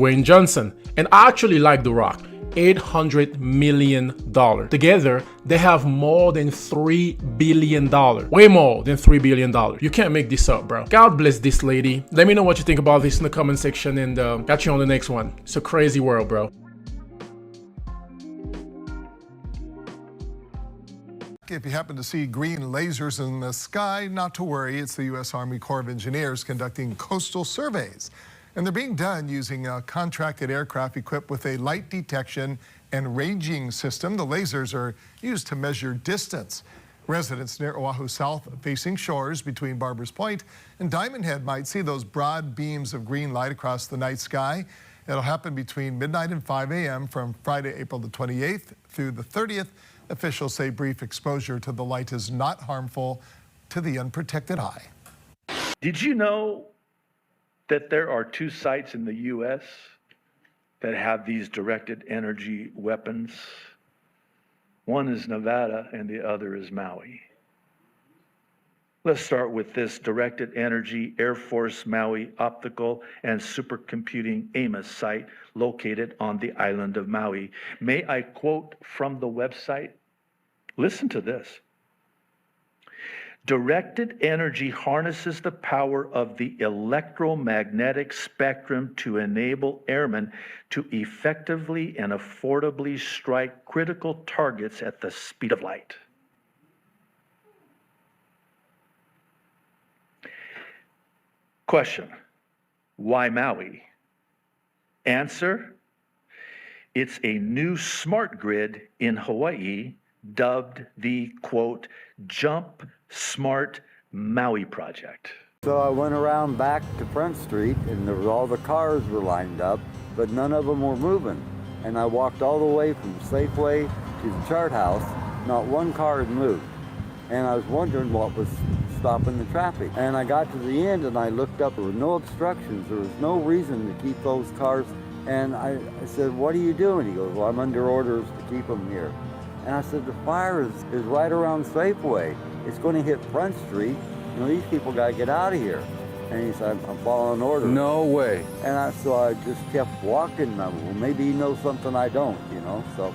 Dwayne Johnson, and I actually like The Rock. $800 million. Together, they have more than $3 billion. Way more than $3 billion. You can't make this up, bro. God bless this lady. Let me know what you think about this in the comment section, and catch you on the next one. It's a crazy world, bro. If you happen to see green lasers in the sky, not to worry. It's the U.S. Army Corps of Engineers conducting coastal surveys. And they're being done using a contracted aircraft equipped with a light detection and ranging system. The lasers are used to measure distance. Residents near Oahu's south-facing shores between Barbers Point and Diamond Head might see those broad beams of green light across the night sky. It'll happen between midnight and 5 a.m. from Friday, April the 28th through the 30th. Officials say brief exposure to the light is not harmful to the unprotected eye. Did you know that there are 2 sites in the U.S. that have these directed energy weapons? One is Nevada and the other is Maui. Let's start with this directed energy Air Force Maui optical and supercomputing AMOS site located on the island of Maui. May I quote from the website? Listen to this. Directed energy harnesses the power of the electromagnetic spectrum to enable airmen to effectively and affordably strike critical targets at the speed of light. Question: why Maui? Answer: it's a new smart grid in Hawaii dubbed the, quote, Jump Smart Maui Project. So I went around back to Front Street, and there was all the cars were lined up, but none of them were moving. And I walked all the way from Safeway to the chart house. Not one car had moved. And I was wondering what was stopping the traffic. And I got to the end and I looked up, there were no obstructions. There was no reason to keep those cars. And I said, what are you doing? He goes, well, I'm under orders to keep them here. And I said, the fire is right around Safeway. It's going to hit Front Street. You know, these people got to get out of here. And he said, I'm following orders. No way. And so I just kept walking. Well, maybe he knows something I don't, you know. So,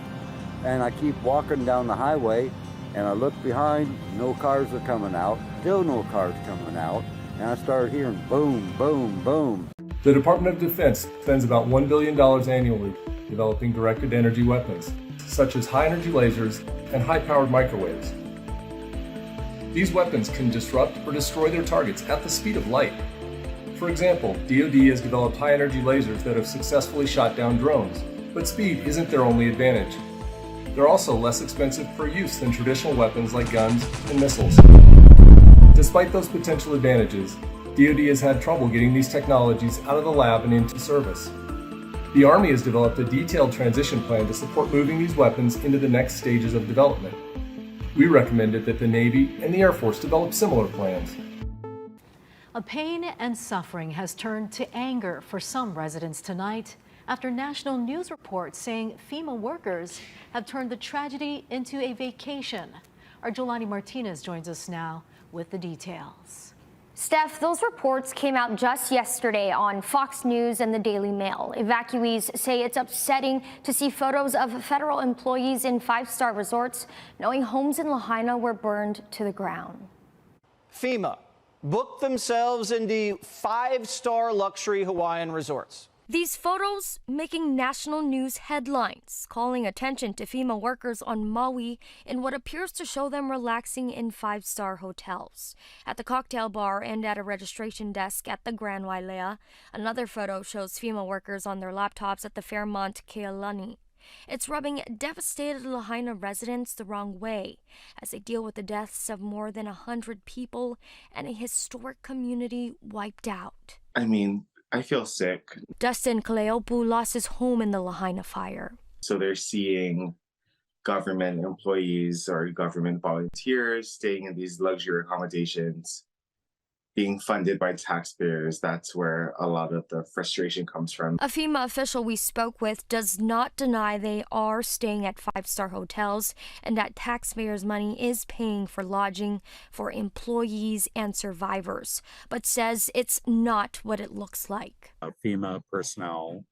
and I keep walking down the highway, and I look behind, no cars are coming out. Still no cars coming out. And I started hearing boom, boom, boom. The Department of Defense spends about $1 billion annually developing directed energy weapons, such as high-energy lasers and high-powered microwaves. These weapons can disrupt or destroy their targets at the speed of light. For example, DoD has developed high-energy lasers that have successfully shot down drones, but speed isn't their only advantage. They're also less expensive per use than traditional weapons like guns and missiles. Despite those potential advantages, DoD has had trouble getting these technologies out of the lab and into service. The Army has developed a detailed transition plan to support moving these weapons into the next stages of development. We recommended that the Navy and the Air Force develop similar plans. A pain and suffering has turned to anger for some residents tonight after national news reports saying FEMA workers have turned the tragedy into a vacation. Our Jolani Martinez joins us now with the details. Steph, those reports came out just yesterday on Fox News and the Daily Mail. Evacuees say it's upsetting to see photos of federal employees in five-star resorts, knowing homes in Lahaina were burned to the ground. FEMA booked themselves into five-star luxury Hawaiian resorts. These photos making national news headlines, calling attention to FEMA workers on Maui in what appears to show them relaxing in five-star hotels, at the cocktail bar and at a registration desk at the Grand Wailea. Another photo shows FEMA workers on their laptops at the Fairmont Kealani. It's rubbing devastated Lahaina residents the wrong way as they deal with the deaths of more than 100 people and a historic community wiped out. I feel sick. Dustin Kaleopu lost his home in the Lahaina fire. So they're seeing government employees or government volunteers staying in these luxury accommodations, being funded by taxpayers. That's where a lot of the frustration comes from. A FEMA official we spoke with does not deny they are staying at five-star hotels and that taxpayers' money is paying for lodging for employees and survivors, but says it's not what it looks like. FEMA personnel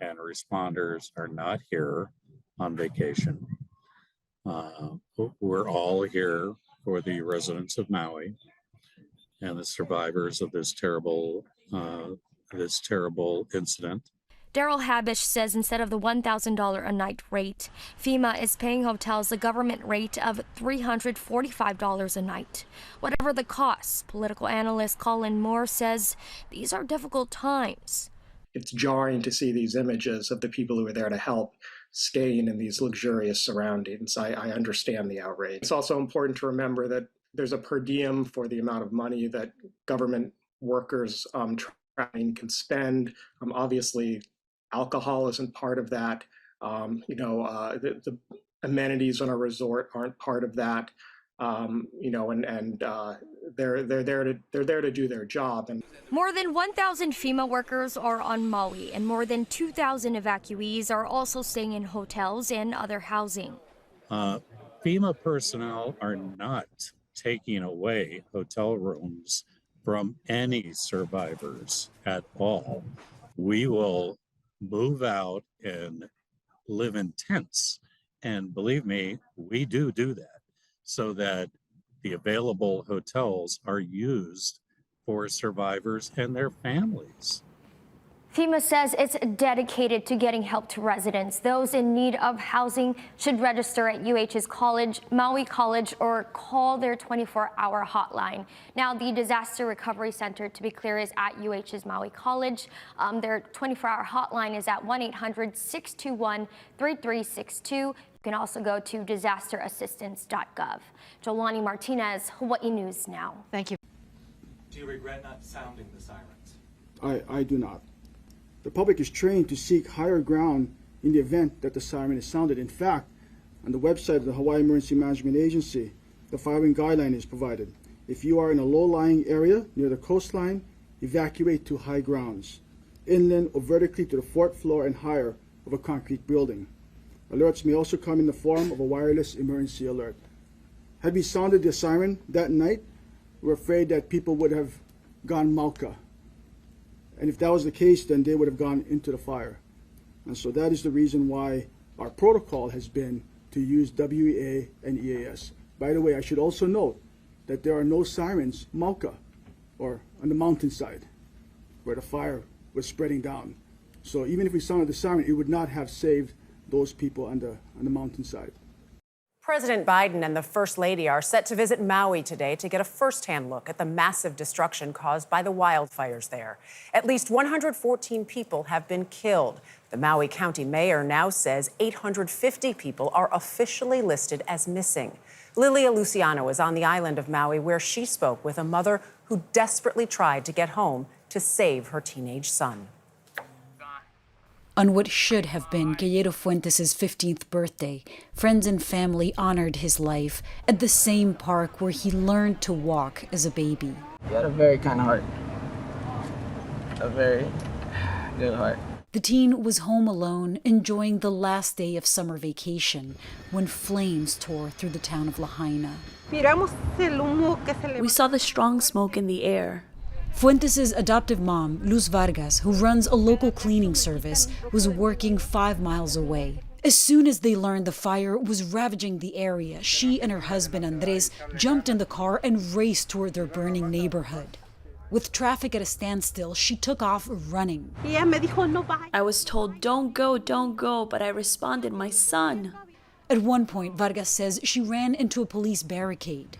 and responders are not here on vacation. We're all here for the residents of Maui and the survivors of this terrible incident. Daryl Habish says instead of the $1,000 a night rate, FEMA is paying hotels a government rate of $345 a night. Whatever the cost, political analyst Colin Moore says these are difficult times. It's jarring to see these images of the people who are there to help staying in these luxurious surroundings. I understand the outrage. It's also important to remember that there's a per diem for the amount of money that government workers can spend. Obviously, alcohol isn't part of that. The amenities on a resort aren't part of that. They're there to do their job. And more than 1,000 FEMA workers are on Maui, and more than 2,000 evacuees are also staying in hotels and other housing. FEMA personnel are not taking away hotel rooms from any survivors at all. We will move out and live in tents. And believe me, we do that so that the available hotels are used for survivors and their families. FEMA says it's dedicated to getting help to residents. Those in need of housing should register at UH's college, Maui College, or call their 24-hour hotline. Now, the Disaster Recovery Center, to be clear, is at UH's Maui College. Their 24-hour hotline is at 1-800-621-3362. You can also go to disasterassistance.gov. Jolani Martinez, Hawaii News Now. Thank you. Do you regret not sounding the sirens? I do not. The public is trained to seek higher ground in the event that the siren is sounded. In fact, on the website of the Hawaii Emergency Management Agency, the following guideline is provided. If you are in a low-lying area near the coastline, evacuate to high grounds, inland or vertically to the fourth floor and higher of a concrete building. Alerts may also come in the form of a wireless emergency alert. Had we sounded the siren that night, we're afraid that people would have gone Mauka. And if that was the case, then they would have gone into the fire. And so that is the reason why our protocol has been to use WEA and EAS. By the way, I should also note that there are no sirens Mauka or on the mountainside where the fire was spreading down. So even if we sounded the siren, it would not have saved those people on the mountainside. President Biden and the First Lady are set to visit Maui today to get a firsthand look at the massive destruction caused by the wildfires there. At least 114 people have been killed. The Maui County mayor now says 850 people are officially listed as missing. Lilia Luciano is on the island of Maui, where she spoke with a mother who desperately tried to get home to save her teenage son. On what should have been Guillermo Fuentes' 15th birthday, friends and family honored his life at the same park where he learned to walk as a baby. He had a very kind heart. A very good heart. The teen was home alone, enjoying the last day of summer vacation, when flames tore through the town of Lahaina. We saw the strong smoke in the air. Fuentes' adoptive mom, Luz Vargas, who runs a local cleaning service, was working 5 miles away. As soon as they learned the fire was ravaging the area, she and her husband Andres jumped in the car and raced toward their burning neighborhood. With traffic at a standstill, she took off running. I was told, don't go, but I responded, my son. At one point, Vargas says she ran into a police barricade.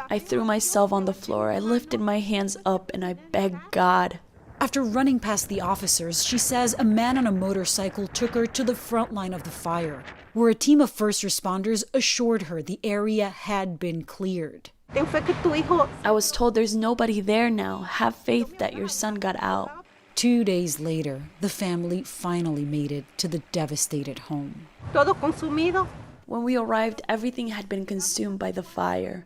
I threw myself on the floor. I lifted my hands up and I begged God. After running past the officers, she says a man on a motorcycle took her to the front line of the fire, where a team of first responders assured her the area had been cleared. I was told there's nobody there now. Have faith that your son got out. 2 days later, the family finally made it to the devastated home. When we arrived, everything had been consumed by the fire.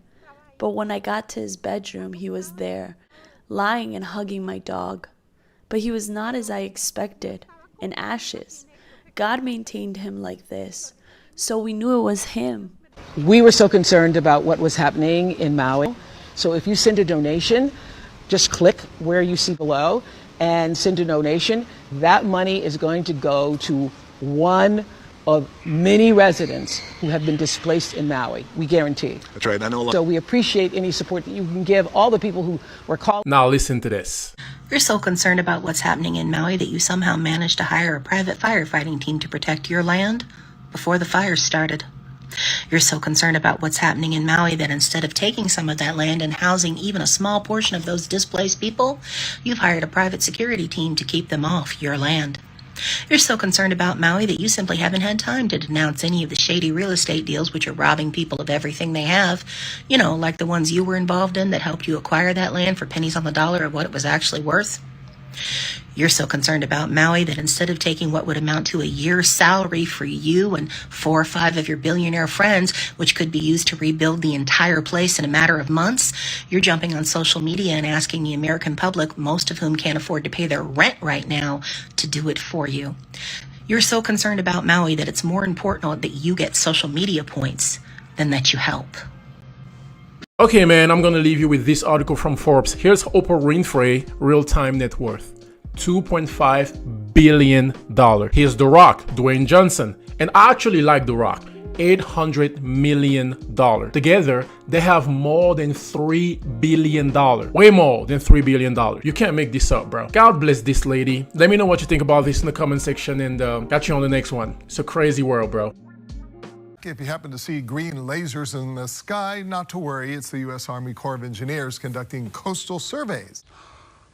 But when I got to his bedroom, he was there, lying and hugging my dog. But he was not as I expected, in ashes. God maintained him like this, so we knew it was him. We were so concerned about what was happening in Maui. So if you send a donation, just click where you see below and send a donation, that money is going to go to one of many residents who have been displaced in Maui. We guarantee. That's right. I know a lot. So we appreciate any support that you can give all the people who were called. Now listen to this. You're so concerned about what's happening in Maui that you somehow managed to hire a private firefighting team to protect your land before the fire started. You're so concerned about what's happening in Maui that instead of taking some of that land and housing even a small portion of those displaced people, you've hired a private security team to keep them off your land. You're so concerned about Maui that you simply haven't had time to denounce any of the shady real estate deals which are robbing people of everything they have, you know, like the ones you were involved in that helped you acquire that land for pennies on the dollar of what it was actually worth. You're so concerned about Maui that instead of taking what would amount to a year's salary for you and 4 or 5 of your billionaire friends, which could be used to rebuild the entire place in a matter of months, you're jumping on social media and asking the American public, most of whom can't afford to pay their rent right now, to do it for you. You're so concerned about Maui that it's more important that you get social media points than that you help. Okay, man, I'm gonna leave you with this article from Forbes. Here's Oprah Winfrey real-time net worth. $2.5 billion. Here's The Rock, Dwayne Johnson. And I actually like The Rock. $800 million. Together, they have more than $3 billion. Way more than $3 billion. You can't make this up, bro. God bless this lady. Let me know what you think about this in the comment section, and catch you on the next one. It's a crazy world, bro. If you happen to see green lasers in the sky, not to worry. It's the U.S. Army Corps of Engineers conducting coastal surveys.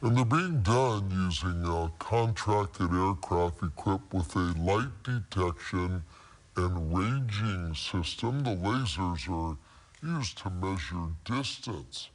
And they're being done using a contracted aircraft equipped with a light detection and ranging system. The lasers are used to measure distance.